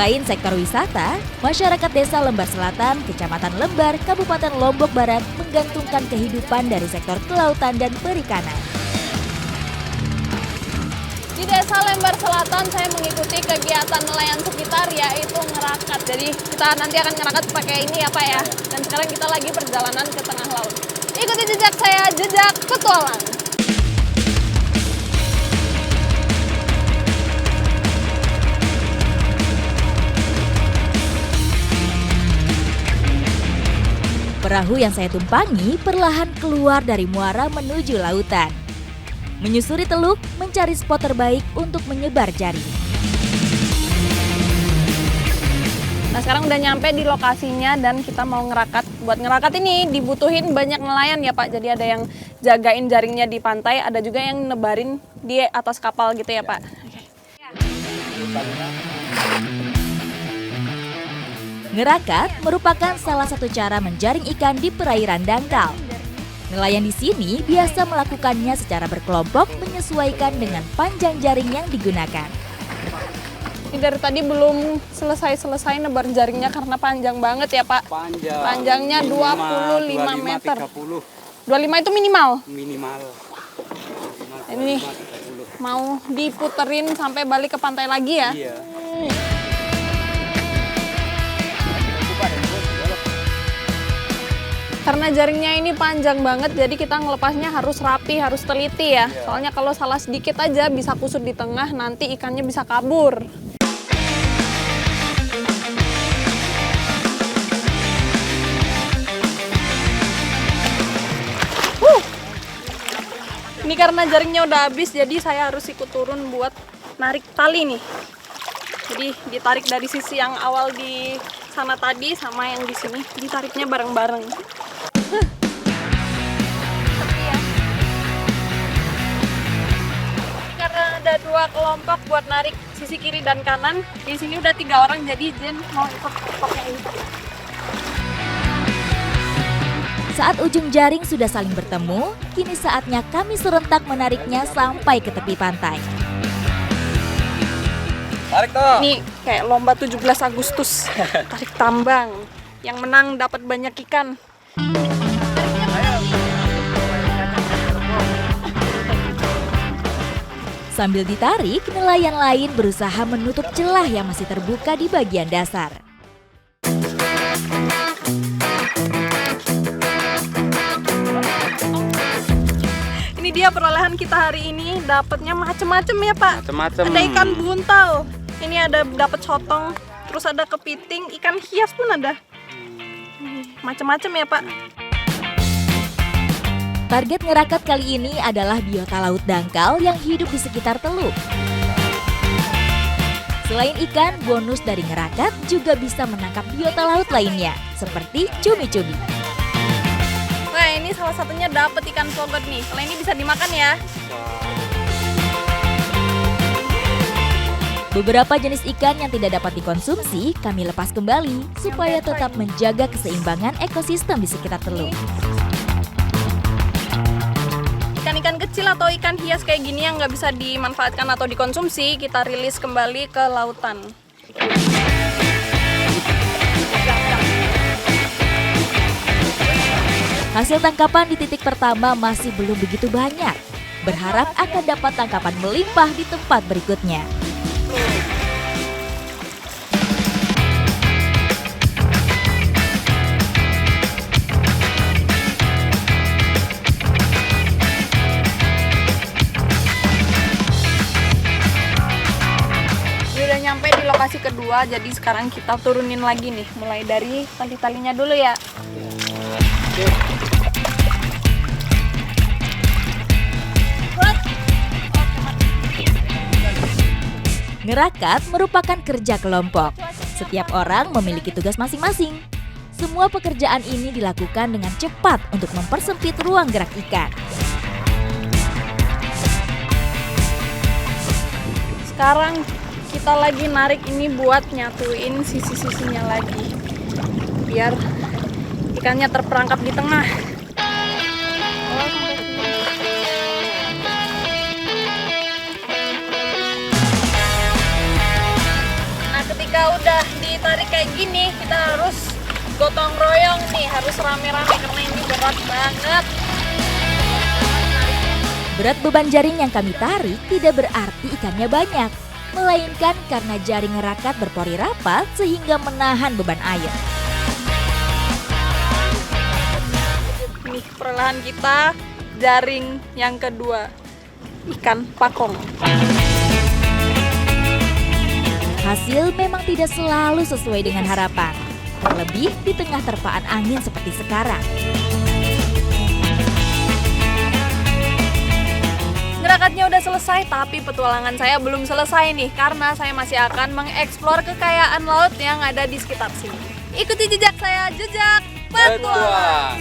Selain sektor wisata, masyarakat Desa Lembar Selatan, Kecamatan Lembar, Kabupaten Lombok Barat menggantungkan kehidupan dari sektor kelautan dan perikanan. Di Desa Lembar Selatan saya mengikuti kegiatan nelayan sekitar yaitu ngerakat. Jadi kita nanti akan ngerakat pakai ini ya Pak ya. Dan sekarang kita lagi perjalanan ke tengah laut. Ikuti jejak saya, jejak petualang. Perahu yang saya tumpangi perlahan keluar dari muara menuju lautan. Menyusuri teluk, mencari spot terbaik untuk menyebar jaring. Nah sekarang udah nyampe di lokasinya dan kita mau ngerakat. Buat ngerakat ini dibutuhin banyak nelayan ya Pak. Jadi ada yang jagain jaringnya di pantai, ada juga yang nebarin di atas kapal gitu ya Pak. Ngerakat merupakan salah satu cara menjaring ikan di perairan dangkal. Nelayan di sini biasa melakukannya secara berkelompok menyesuaikan dengan panjang jaring yang digunakan. Ini dari tadi belum selesai nebar jaringnya karena panjang banget ya Pak. Panjangnya 25 meter. 25 itu minimal? Minimal. Ini mau diputerin sampai balik ke pantai lagi ya? Iya. Karena jaringnya ini panjang banget, jadi kita ngelepasnya harus rapi, harus teliti ya. Soalnya kalau salah sedikit aja bisa kusut di tengah, nanti ikannya bisa kabur. Ini karena jaringnya udah habis, jadi saya harus ikut turun buat narik tali nih. Jadi ditarik dari sisi yang awal di sana tadi sama yang di sini, ditariknya bareng-bareng. Karena ada 2 kelompok buat narik sisi kiri dan kanan, di sini udah 3 orang, jadi Jen mau ikut kelompoknya ini. Saat ujung jaring sudah saling bertemu, kini saatnya kami serentak menariknya sampai ke tepi pantai. Tarik toh. Ini kayak lomba 17 Agustus, tarik tambang. Yang menang dapat banyak ikan. Sambil ditarik, nelayan lain berusaha menutup celah yang masih terbuka di bagian dasar. Ini dia perolehan kita hari ini, dapatnya macem-macem ya Pak. Macem-macem. Ada ikan buntal, ini ada dapat sotong, terus ada kepiting, ikan hias pun ada. Macem-macem ya Pak. Target ngerakat kali ini adalah biota laut dangkal yang hidup di sekitar teluk. Selain ikan, bonus dari ngerakat juga bisa menangkap biota laut lainnya, seperti cumi-cumi. Nah ini salah satunya dapat ikan sogot nih, kalau ini bisa dimakan ya. Beberapa jenis ikan yang tidak dapat dikonsumsi kami lepas kembali supaya tetap menjaga keseimbangan ekosistem di sekitar teluk. Ikan-ikan kecil atau ikan hias kayak gini yang nggak bisa dimanfaatkan atau dikonsumsi, kita rilis kembali ke lautan. Hasil tangkapan di titik pertama masih belum begitu banyak. Berharap akan dapat tangkapan melimpah di tempat berikutnya. Nyampe di lokasi kedua, jadi sekarang kita turunin lagi nih, mulai dari tali-talinya dulu ya. Ngerakat merupakan kerja kelompok. Setiap orang memiliki tugas masing-masing. Semua pekerjaan ini dilakukan dengan cepat untuk mempersempit ruang gerak ikan. Sekarang kita lagi narik ini buat nyatuin sisi-sisinya lagi, biar ikannya terperangkap di tengah. Nah ketika udah ditarik kayak gini, kita harus gotong royong nih, harus rame-rame karena ini berat banget. Berat beban jaring yang kami tarik tidak berarti ikannya banyak, melainkan karena jaring ngerakat berpori rapat sehingga menahan beban air. Nih perlahan kita jaring yang kedua, ikan pakong. Hasil memang tidak selalu sesuai dengan harapan, terlebih di tengah terpaan angin seperti sekarang. Ngerakatnya udah selesai, tapi petualangan saya belum selesai nih, karena saya masih akan mengeksplor kekayaan laut yang ada di sekitar sini. Ikuti jejak saya, jejak petualang.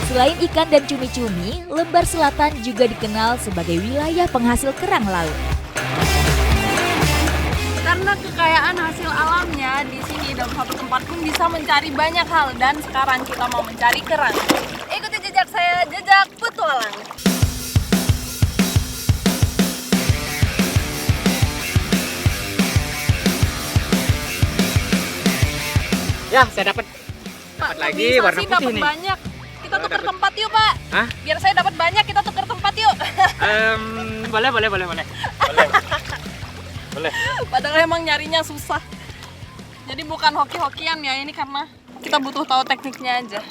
Selain ikan dan cumi-cumi, Lembar Selatan juga dikenal sebagai wilayah penghasil kerang laut. Karena kekayaan hasil alamnya di sini dalam satu tempat pun bisa mencari banyak hal, dan sekarang kita mau mencari kerang. Ikuti jejak saya, jejak petualang. Ya, saya dapat. Pak, lagi, bisa warna sih putih dapat nih. banyak. Kita Oh, tuker dapat. tempat yuk, Pak. Hah? Biar saya dapat banyak, kita tuker tempat yuk. Boleh. Boleh. Padahal emang nyarinya susah. Jadi bukan hoki-hokian ya, ini karena kita butuh tahu tekniknya aja.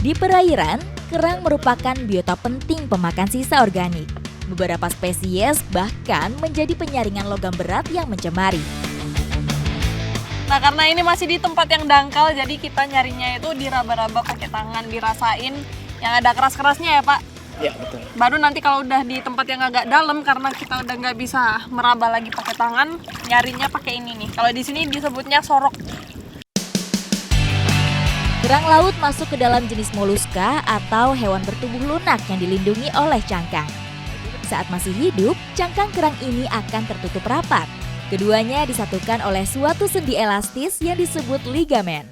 Di perairan, kerang merupakan biota penting pemakan sisa organik. Beberapa spesies bahkan menjadi penyaringan logam berat yang mencemari. Nah, karena ini masih di tempat yang dangkal, jadi kita nyarinya itu diraba-raba pakai tangan, dirasain yang ada keras-kerasnya ya, Pak. Ya, betul. Baru nanti kalau udah di tempat yang agak dalam, karena kita udah nggak bisa meraba lagi pakai tangan, nyarinya pakai ini nih. Kalau di sini disebutnya sorok. Kerang laut masuk ke dalam jenis moluska atau hewan bertubuh lunak yang dilindungi oleh cangkang. Saat masih hidup, cangkang kerang ini akan tertutup rapat. Keduanya disatukan oleh suatu sendi elastis yang disebut ligamen.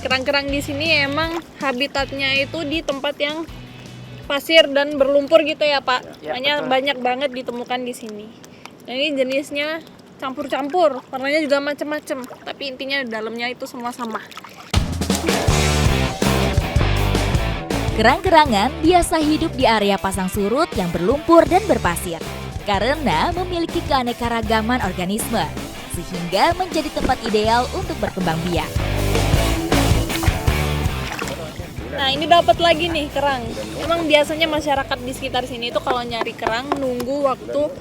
Kerang-kerang di sini emang habitatnya itu di tempat yang pasir dan berlumpur gitu ya, Pak. Ya, Makanya betul. banyak banget ditemukan di sini. Nah, ini jenisnya campur-campur, warnanya juga macam-macam, tapi intinya dalamnya itu semua sama. Kerang-kerangan biasa hidup di area pasang surut yang berlumpur dan berpasir karena memiliki keanekaragaman organisme, sehingga menjadi tempat ideal untuk berkembang biak. Nah, ini dapat lagi nih kerang. Emang biasanya masyarakat di sekitar sini itu kalau nyari kerang nunggu waktu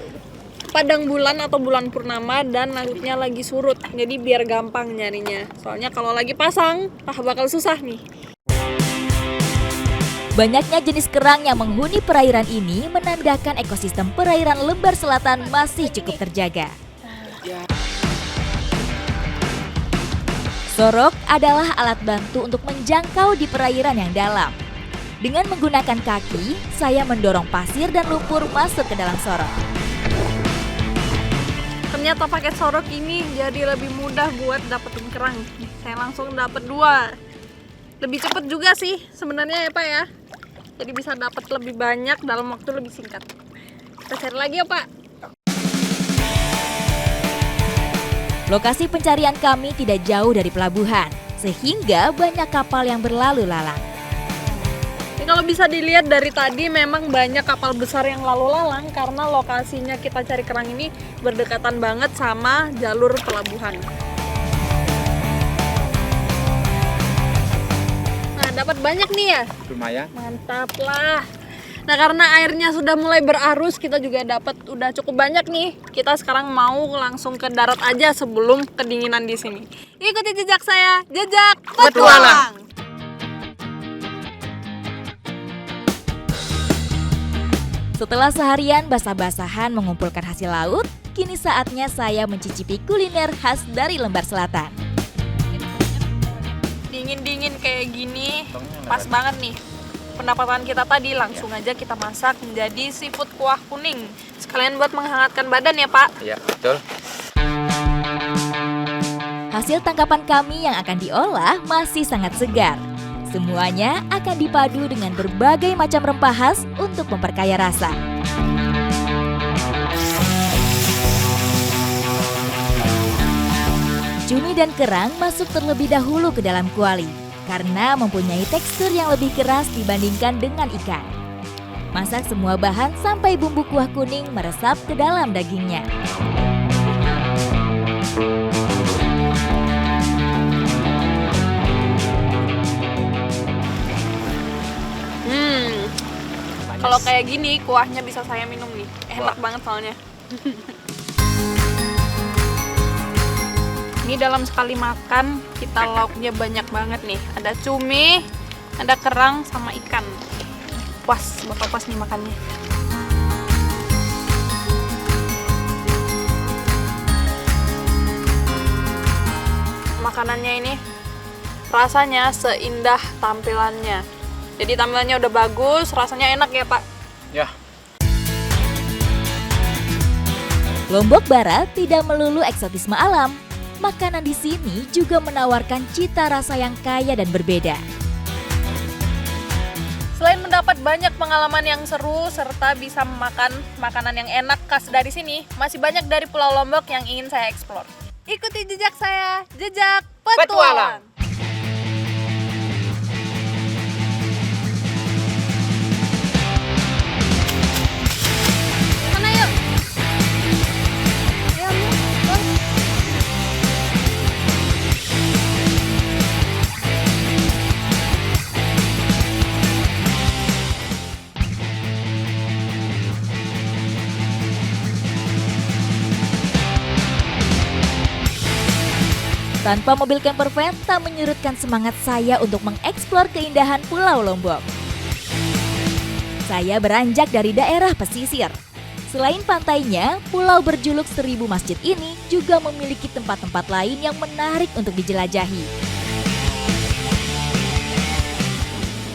padang bulan atau bulan purnama dan lautnya lagi surut. Jadi biar gampang nyarinya. Soalnya kalau lagi pasang, bakal susah nih. Banyaknya jenis kerang yang menghuni perairan ini menandakan ekosistem perairan Lembar Selatan masih cukup terjaga. Sorok adalah alat bantu untuk menjangkau di perairan yang dalam. Dengan menggunakan kaki, saya mendorong pasir dan lumpur masuk ke dalam sorok. Ternyata pakai sorok ini jadi lebih mudah buat dapetin kerang. Saya langsung dapet 2. Lebih cepet juga sih sebenarnya ya, Pak ya. Jadi bisa dapat lebih banyak dalam waktu lebih singkat. Kita cari lagi ya, Pak. Lokasi pencarian kami tidak jauh dari pelabuhan, sehingga banyak kapal yang berlalu lalang. Ini kalau bisa dilihat dari tadi memang banyak kapal besar yang lalu lalang karena lokasinya kita cari kerang ini berdekatan banget sama jalur pelabuhan. Nah, dapat banyak nih ya. Lumayan. Mantap lah. Nah, karena airnya sudah mulai berarus, kita juga dapat udah cukup banyak nih. Kita sekarang mau langsung ke darat aja sebelum kedinginan di sini. Ikuti jejak saya, jejak petualang. Setelah seharian basah-basahan mengumpulkan hasil laut, kini saatnya saya mencicipi kuliner khas dari Lembar Selatan. Dingin-dingin kayak gini, pas banget nih. pendapatan kita tadi, langsung aja kita masak menjadi seafood kuah kuning. Sekalian buat menghangatkan badan ya Pak. Iya, betul. Hasil tangkapan kami yang akan diolah masih sangat segar. Semuanya akan dipadu dengan berbagai macam rempah khas untuk memperkaya rasa. Cumi dan kerang masuk terlebih dahulu ke dalam kuali karena mempunyai tekstur yang lebih keras dibandingkan dengan ikan. Masak semua bahan sampai bumbu kuah kuning meresap ke dalam dagingnya. Kalau kayak gini kuahnya bisa saya minum nih. Enak banget soalnya. Ini dalam sekali makan kita lauknya banyak banget nih. Ada cumi, ada kerang sama ikan. Puas, bakal puas nih makannya. Makanannya ini rasanya seindah tampilannya. Jadi tampilannya udah bagus, rasanya enak ya Pak. Ya. Lombok Barat tidak melulu eksotisme alam. Makanan di sini juga menawarkan cita rasa yang kaya dan berbeda. Selain mendapat banyak pengalaman yang seru serta bisa makan makanan yang enak khas dari sini, masih banyak dari Pulau Lombok yang ingin saya eksplor. Ikuti jejak saya, jejak petualang. Mana yuk? Ayo, Bang. Tanpa mobil camper van tak menyurutkan semangat saya untuk mengeksplor keindahan Pulau Lombok. Saya beranjak dari daerah pesisir. Selain pantainya, pulau berjuluk 1000 masjid ini juga memiliki tempat-tempat lain yang menarik untuk dijelajahi.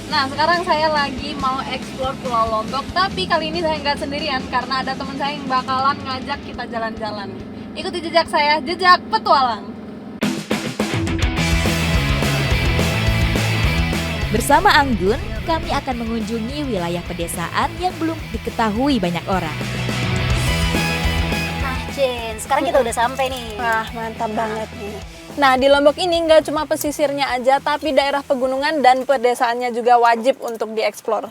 Nah, sekarang saya lagi mau eksplor Pulau Lombok, tapi kali ini saya nggak sendirian karena ada teman saya yang bakalan ngajak kita jalan-jalan. Ikuti jejak saya, jejak petualang. Bersama Anggun, kami akan mengunjungi wilayah pedesaan yang belum diketahui banyak orang. Nah, Jen, sekarang kita udah sampai nih. Wah, mantap banget nih. Nah, di Lombok ini nggak cuma pesisirnya aja, tapi daerah pegunungan dan pedesaannya juga wajib untuk dieksplor.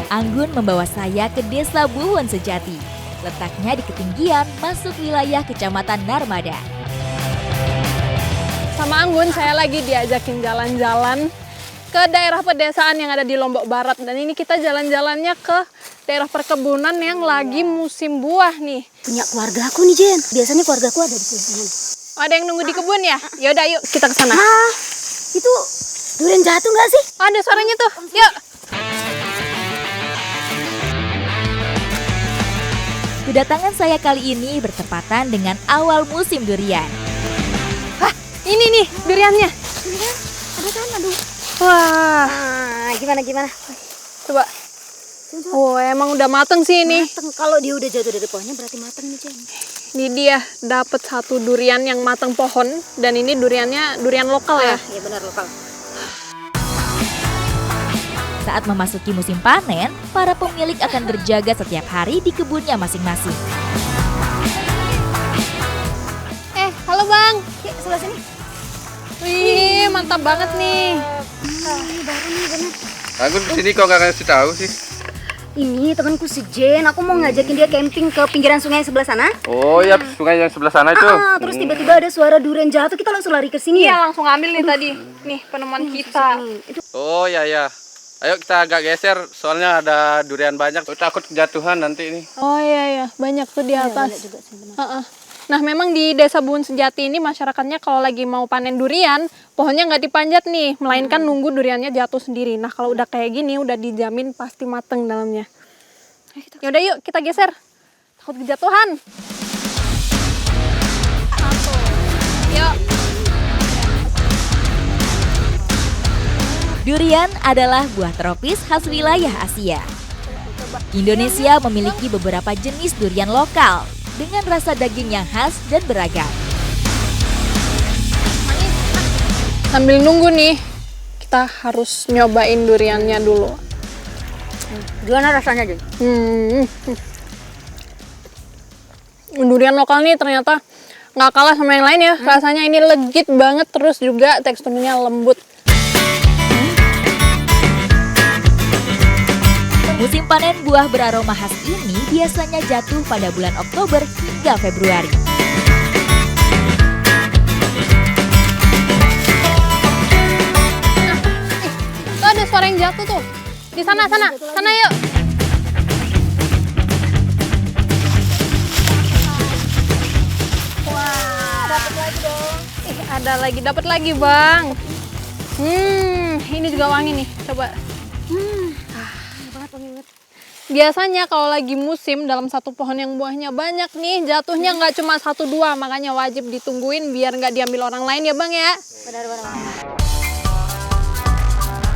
Anggun membawa saya ke Desa Buwon Sejati. Letaknya di ketinggian masuk wilayah Kecamatan Narmada. Sama Anggun, saya lagi diajakin jalan-jalan ke daerah pedesaan yang ada di Lombok Barat. Dan ini kita jalan-jalannya ke daerah perkebunan yang lagi musim buah nih. Punya keluarga aku nih, Jen. Biasanya keluarga aku ada di sini. Oh, ada yang nunggu di kebun ya? Yaudah, yuk kita ke sana. Ah, itu durian jatuh nggak sih? Oh, ada suaranya tuh. Yuk. Kedatangan saya kali ini bertepatan dengan awal musim durian. Hah, ini nih duriannya. Durian? Ada kan? Aduh. Wah, Ah, gimana? coba. Oh, emang udah mateng sih ini. Mateng. Kalau dia udah jatuh dari pohonnya berarti mateng nih, Jen. Ini dia dapat satu durian yang mateng pohon dan ini duriannya durian lokal ya. Iya benar lokal. Saat memasuki musim panen, para pemilik akan berjaga setiap hari di kebunnya masing-masing. Halo Bang. Yuk, sebelah sini. Wih, mantap banget nih. Ini baru nih, benar. Anggun kesini kok nggak kasih tahu sih? Ini temanku si Jen, aku mau ngajakin dia camping ke pinggiran sungai sebelah sana. Oh ya, sungai yang sebelah sana itu. Terus tiba-tiba ada suara durian jatuh, kita langsung lari ke sini Iya, ya. langsung ambil nih tadi. Nih, penemuan kita. Itu Oh ya. Ayo kita agak geser, soalnya ada durian banyak. Takut kejatuhan nanti ini. Oh iya, banyak tuh di atas. banyak juga sih, benar. Heeh. Nah, memang di Desa Buwon Sejati ini masyarakatnya kalau lagi mau panen durian, pohonnya nggak dipanjat nih, melainkan nunggu duriannya jatuh sendiri. Nah, kalau udah kayak gini, udah dijamin pasti mateng dalamnya. Yaudah yuk kita geser. Takut kejatuhan. Yuk. Durian adalah buah tropis khas wilayah Asia. Indonesia memiliki beberapa jenis durian lokal dengan rasa daging yang khas dan beragam. Sambil nunggu nih, kita harus nyobain duriannya dulu. Gimana rasanya, Jun? Durian lokal nih ternyata nggak kalah sama yang lain ya. Rasanya ini legit banget, terus juga teksturnya lembut. Musim panen buah beraroma khas ini biasanya jatuh pada bulan Oktober hingga Februari. Tuh ada suara yang jatuh tuh. Di sana yuk. Wah, dapat lagi dong. Ada lagi, dapat lagi, Bang. Ini juga wangi nih. Coba. Biasanya kalau lagi musim dalam satu pohon yang buahnya banyak nih, jatuhnya nggak cuma 1-2, makanya wajib ditungguin biar nggak diambil orang lain ya Bang ya. Benar-benar.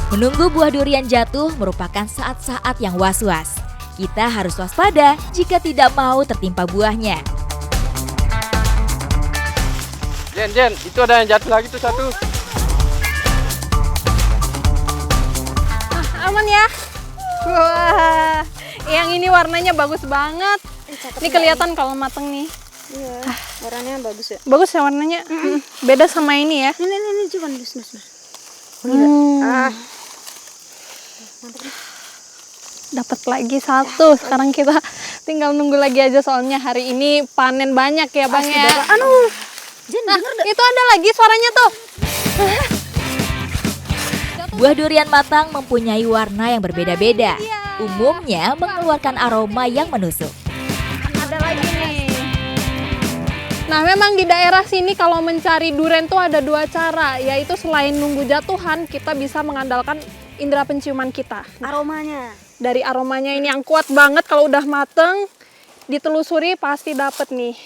Menunggu buah durian jatuh merupakan saat-saat yang was-was. Kita harus waspada jika tidak mau tertimpa buahnya. Jen, itu ada yang jatuh lagi tuh satu. Aman ya. Wah, yang ini warnanya bagus banget. Ini kelihatan kalau mateng nih. Iya, warnanya bagus ya. Bagus ya warnanya. Beda sama ini ya. Ini coba nus. Dapat lagi satu. Sekarang kita tinggal nunggu lagi aja soalnya hari ini panen banyak ya Bang ya. Jen, Nah, itu ada lagi suaranya tuh. Buah durian matang mempunyai warna yang berbeda-beda. Umumnya mengeluarkan aroma yang menusuk. Ada lagi nih. Nah, memang di daerah sini kalau mencari durian tuh ada 2 cara, yaitu selain nunggu jatuhan, kita bisa mengandalkan indera penciuman kita. aromanya. Dari aromanya ini yang kuat banget, kalau udah mateng, ditelusuri pasti dapet nih.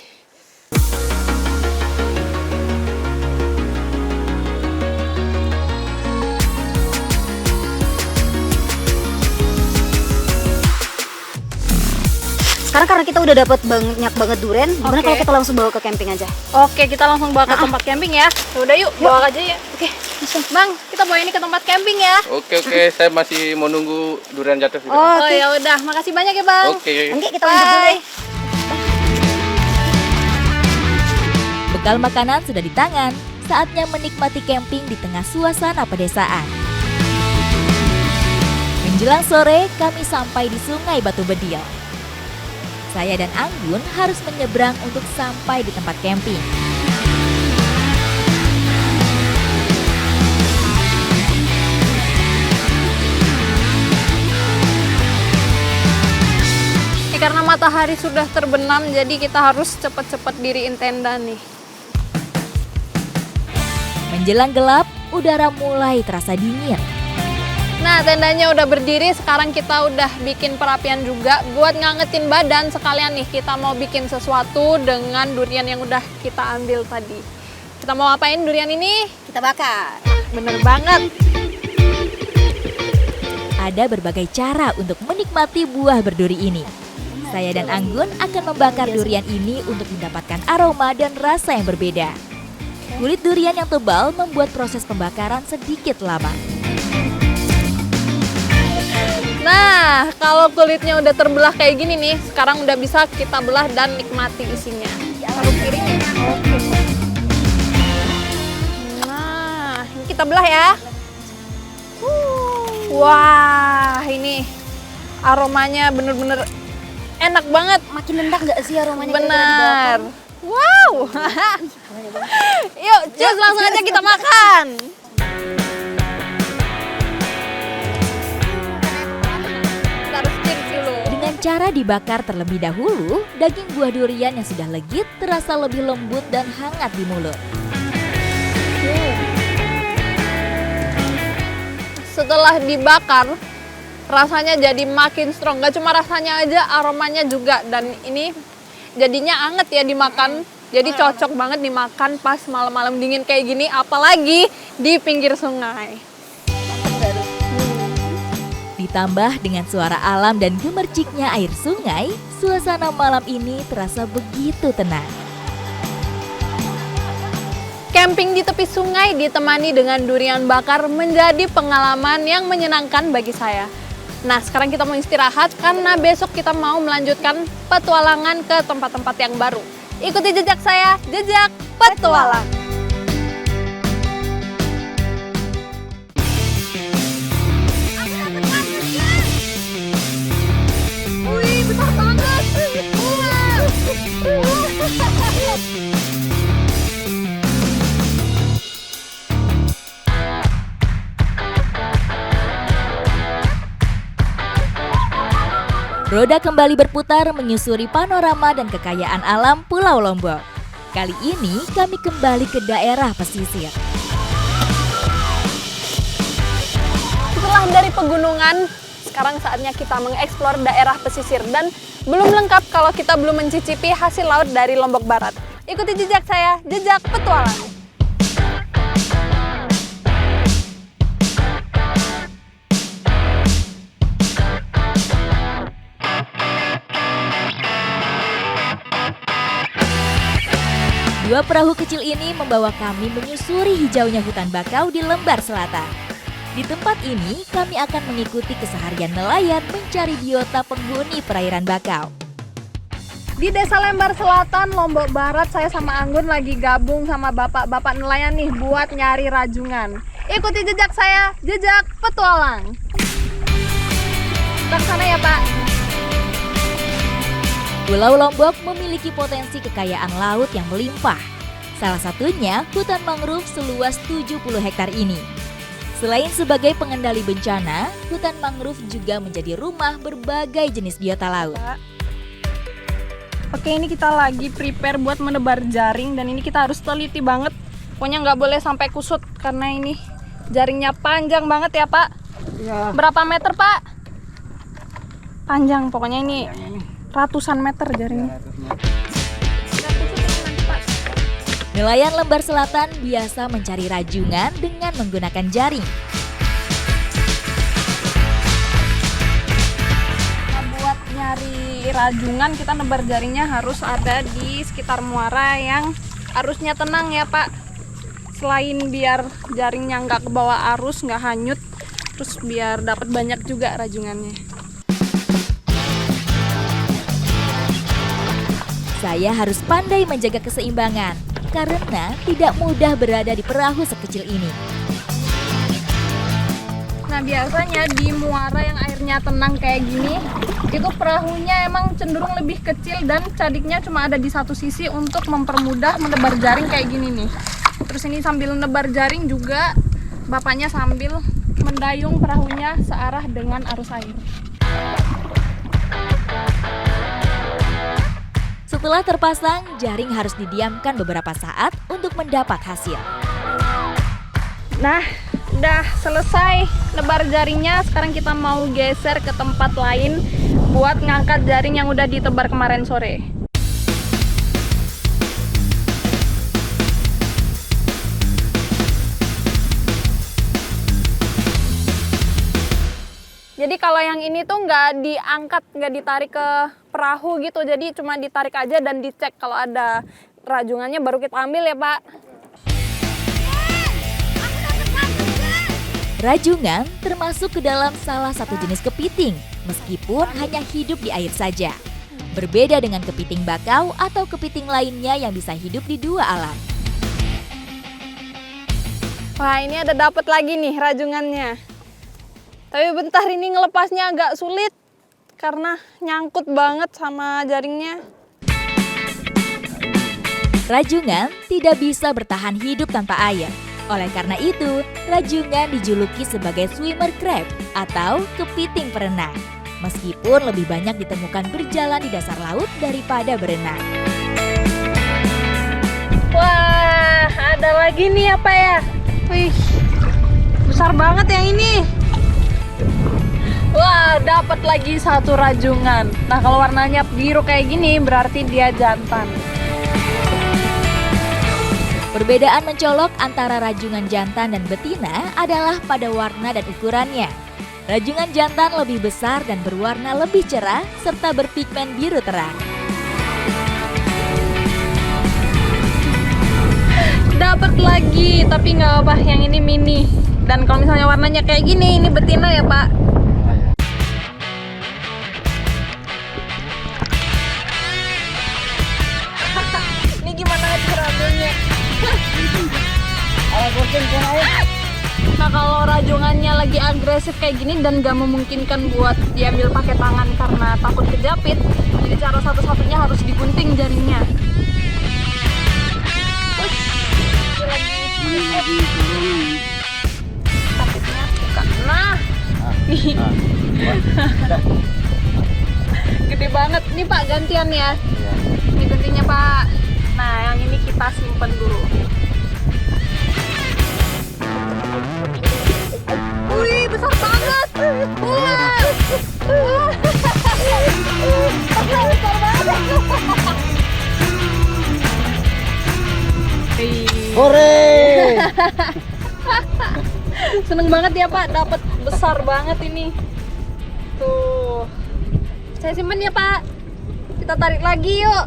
Sekarang karena kita udah dapat banyak banget durian, gimana Oke. kalau kita langsung bawa ke camping aja? Oke, kita langsung bawa ke tempat camping ya. Udah yuk, bawa aja ya. Oke, langsung. Bang, kita bawa ini ke tempat camping ya. Oke, saya masih mau nunggu durian jatuh. Gitu. Oh ya udah, makasih banyak ya Bang. Oke. Nanti kita lanjut dulu Bye. deh. Bekal makanan sudah di tangan, saatnya menikmati camping di tengah suasana pedesaan. Menjelang sore, kami sampai di Sungai Batu Bedil. Saya dan Anggun harus menyeberang untuk sampai di tempat camping. Karena matahari sudah terbenam, jadi kita harus cepat-cepat diriin tenda nih. Menjelang gelap, udara mulai terasa dingin. Nah, tendanya udah berdiri, sekarang kita udah bikin perapian juga buat ngangetin badan. Sekalian nih, kita mau bikin sesuatu dengan durian yang udah kita ambil tadi. Kita mau apain durian ini? Kita bakar. Bener banget. Ada berbagai cara untuk menikmati buah berduri ini. Saya dan Anggun akan membakar durian ini untuk mendapatkan aroma dan rasa yang berbeda. Kulit durian yang tebal membuat proses pembakaran sedikit lama. Nah, kalau kulitnya udah terbelah kayak gini nih, sekarang udah bisa kita belah dan nikmati isinya. Taruh piringnya. Oke. Nah, ini kita belah ya. Wah, ini aromanya bener-bener enak banget. Makin nendang nggak sih aromanya? Benar. Wow. Yuk, cus langsung aja kita makan. Kita harus cheers dulu. Dengan cara dibakar terlebih dahulu, daging buah durian yang sudah legit terasa lebih lembut dan hangat di mulut. Setelah dibakar, rasanya jadi makin strong. Gak cuma rasanya aja, aromanya juga. Dan ini jadinya anget ya dimakan. Jadi cocok banget dimakan pas malam-malam dingin kayak gini, apalagi di pinggir sungai. Ditambah dengan suara alam dan gemerciknya air sungai, suasana malam ini terasa begitu tenang. Camping di tepi sungai ditemani dengan durian bakar menjadi pengalaman yang menyenangkan bagi saya. Nah, sekarang kita mau istirahat karena besok kita mau melanjutkan petualangan ke tempat-tempat yang baru. Ikuti jejak saya, jejak petualang. Wih, besar banget. Roda kembali berputar menyusuri panorama dan kekayaan alam Pulau Lombok. Kali ini kami kembali ke daerah pesisir. Setelah dari pegunungan, sekarang saatnya kita mengeksplor daerah pesisir. Dan belum lengkap kalau kita belum mencicipi hasil laut dari Lombok Barat. Ikuti jejak saya, jejak petualang. Dua perahu kecil ini membawa kami menyusuri hijaunya hutan bakau di Lembar Selatan. Di tempat ini, kami akan mengikuti keseharian nelayan mencari biota penghuni perairan bakau. Di Desa Lembar Selatan, Lombok Barat, saya sama Anggun lagi gabung sama bapak-bapak nelayan nih buat nyari rajungan. Ikuti jejak saya, jejak petualang. Kita kesana ya, Pak. Pulau Lombok memiliki potensi kekayaan laut yang melimpah. Salah satunya hutan mangrove seluas 70 hektar ini. Selain sebagai pengendali bencana, hutan mangrove juga menjadi rumah berbagai jenis biota laut. Oke, ini kita lagi prepare buat menebar jaring dan ini kita harus teliti banget. Pokoknya nggak boleh sampai kusut karena ini jaringnya panjang banget ya, Pak. Ya. Berapa meter, Pak? Panjang, pokoknya ini ratusan meter jaringnya. Nelayan Lembar Selatan biasa mencari rajungan dengan menggunakan jaring. Nah, buat nyari rajungan kita nebar jaringnya harus ada di sekitar muara yang arusnya tenang ya, Pak. Selain biar jaringnya nggak kebawa arus, nggak hanyut, terus biar dapat banyak juga rajungannya. Saya harus pandai menjaga keseimbangan karena tidak mudah berada di perahu sekecil ini. Nah, biasanya di muara yang airnya tenang kayak gini, itu perahunya emang cenderung lebih kecil dan cadiknya cuma ada di satu sisi untuk mempermudah menebar jaring kayak gini nih. Terus ini sambil nebar jaring juga bapaknya sambil mendayung perahunya searah dengan arus air. Setelah terpasang, jaring harus didiamkan beberapa saat untuk mendapat hasil. Nah, udah selesai nebar jaringnya. Sekarang kita mau geser ke tempat lain buat ngangkat jaring yang udah ditebar kemarin sore. Jadi kalau yang ini tuh nggak diangkat, nggak ditarik ke perahu gitu. Jadi cuma ditarik aja dan dicek kalau ada rajungannya baru kita ambil ya, Pak. Rajungan termasuk ke dalam salah satu jenis kepiting, meskipun hanya hidup di air saja. Berbeda dengan kepiting bakau atau kepiting lainnya yang bisa hidup di dua alam. Wah, ini ada dapat lagi nih rajungannya. Tapi bentar, ini ngelepasnya agak sulit karena nyangkut banget sama jaringnya. Rajungan tidak bisa bertahan hidup tanpa air. Oleh karena itu, rajungan dijuluki sebagai swimmer crab atau kepiting perenang. Meskipun lebih banyak ditemukan berjalan di dasar laut daripada berenang. Wah, ada lagi nih apa ya? Wih, besar banget yang ini. Wah, dapat lagi satu rajungan. Nah, kalau warnanya biru kayak gini berarti dia jantan. Perbedaan mencolok antara rajungan jantan dan betina adalah pada warna dan ukurannya. Rajungan jantan lebih besar dan berwarna lebih cerah serta berpigmen biru terang. Dapat lagi, tapi nggak apa, yang ini mini. Dan kalau misalnya warnanya kayak gini, ini betina ya Pak? Ini gimana rajungannya? Nah, kalau rajungannya lagi agresif kayak gini dan gak memungkinkan buat diambil pakai tangan karena takut kejapit, jadi cara satu-satunya harus digunting jaringnya. Capitnya buka. Nah, nih. Gede banget. Nih Pak, gantian ya. Ini guntingnya Pak. Nah, yang ini kita simpen dulu. Wih, besar banget. Wah. Besar banget. Hore! Seneng banget ya Pak, dapat besar banget ini. Tuh. Saya simpen ya Pak. Kita tarik lagi yuk.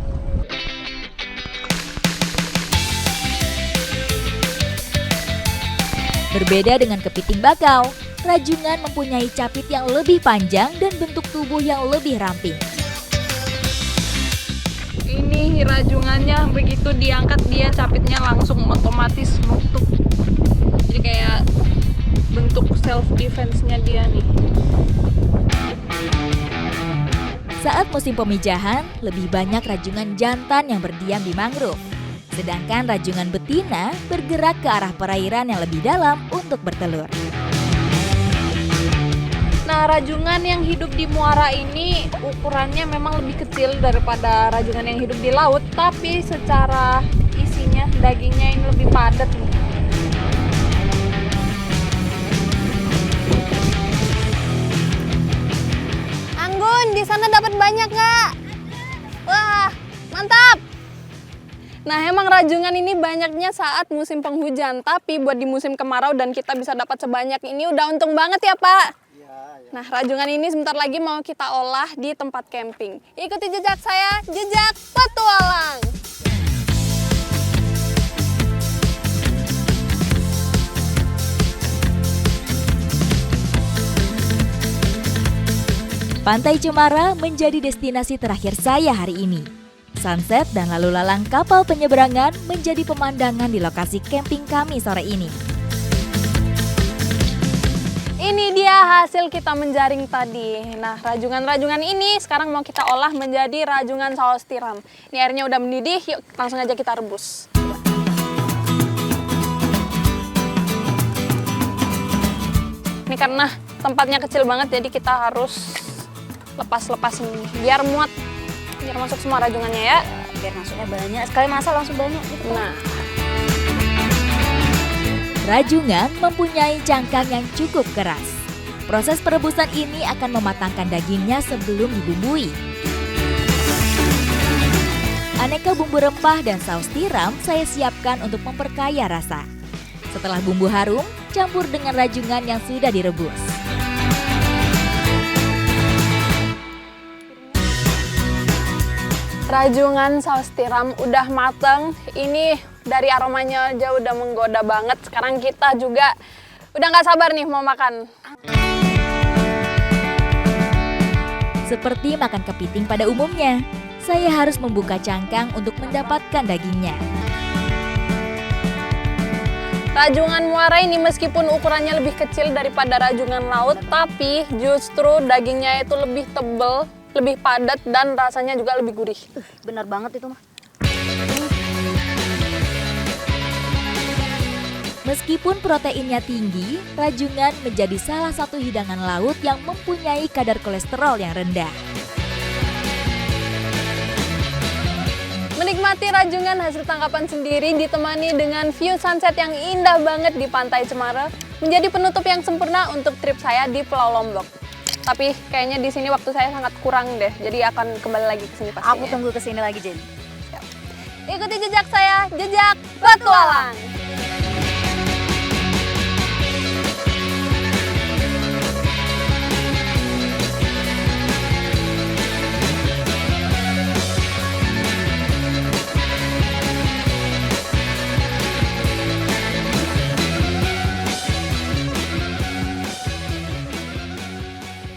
Berbeda dengan kepiting bakau, rajungan mempunyai capit yang lebih panjang dan bentuk tubuh yang lebih ramping. Ini rajungannya begitu diangkat dia capitnya langsung otomatis nutup. Jadi kayak bentuk self defense-nya dia nih. Saat musim pemijahan, lebih banyak rajungan jantan yang berdiam di mangrove. Sedangkan rajungan betina bergerak ke arah perairan yang lebih dalam untuk bertelur. Nah, rajungan yang hidup di muara ini ukurannya memang lebih kecil daripada rajungan yang hidup di laut, tapi secara isinya, dagingnya ini lebih padat nih. Anggun, di sana dapat banyak nggak? Wah, mantap! Nah, emang rajungan ini banyaknya saat musim penghujan, tapi buat di musim kemarau dan kita bisa dapat sebanyak ini udah untung banget ya Pak. Nah, rajungan ini sebentar lagi mau kita olah di tempat camping. Ikuti jejak saya, jejak petualang. Pantai Cemara menjadi destinasi terakhir saya hari ini. Sunset dan lalu lalang kapal penyeberangan menjadi pemandangan di lokasi camping kami sore ini. Ini dia hasil kita menjaring tadi. Nah, rajungan-rajungan ini sekarang mau kita olah menjadi rajungan saus tiram. Ini airnya udah mendidih, yuk langsung aja kita rebus. Ini karena tempatnya kecil banget, jadi kita harus lepas-lepas ini biar muat, biar masuk semua rajungannya ya. Biar masuknya banyak, sekali masak langsung banyak gitu. Nah, Rajungan mempunyai cangkang yang cukup keras. Proses perebusan ini akan mematangkan dagingnya sebelum dibumbui. Aneka bumbu rempah dan saus tiram saya siapkan untuk memperkaya rasa. Setelah bumbu harum, campur dengan rajungan yang sudah direbus. rajungan saus tiram udah mateng. Ini dari aromanya aja udah menggoda banget. Sekarang kita juga udah nggak sabar nih mau makan. Seperti makan kepiting pada umumnya, saya harus membuka cangkang untuk mendapatkan dagingnya. Rajungan muara ini meskipun ukurannya lebih kecil daripada rajungan laut, tapi justru dagingnya itu lebih tebal, lebih padat, dan rasanya juga lebih gurih. Benar banget itu mah. Meskipun proteinnya tinggi, rajungan menjadi salah satu hidangan laut yang mempunyai kadar kolesterol yang rendah. Menikmati rajungan hasil tangkapan sendiri ditemani dengan view sunset yang indah banget di Pantai Cemara menjadi penutup yang sempurna untuk trip saya di Pulau Lombok. Tapi kayaknya di sini waktu saya sangat kurang deh. Jadi akan kembali lagi ke sini pastinya. Aku tunggu kesini lagi, Jen. Ikuti jejak saya, jejak petualang.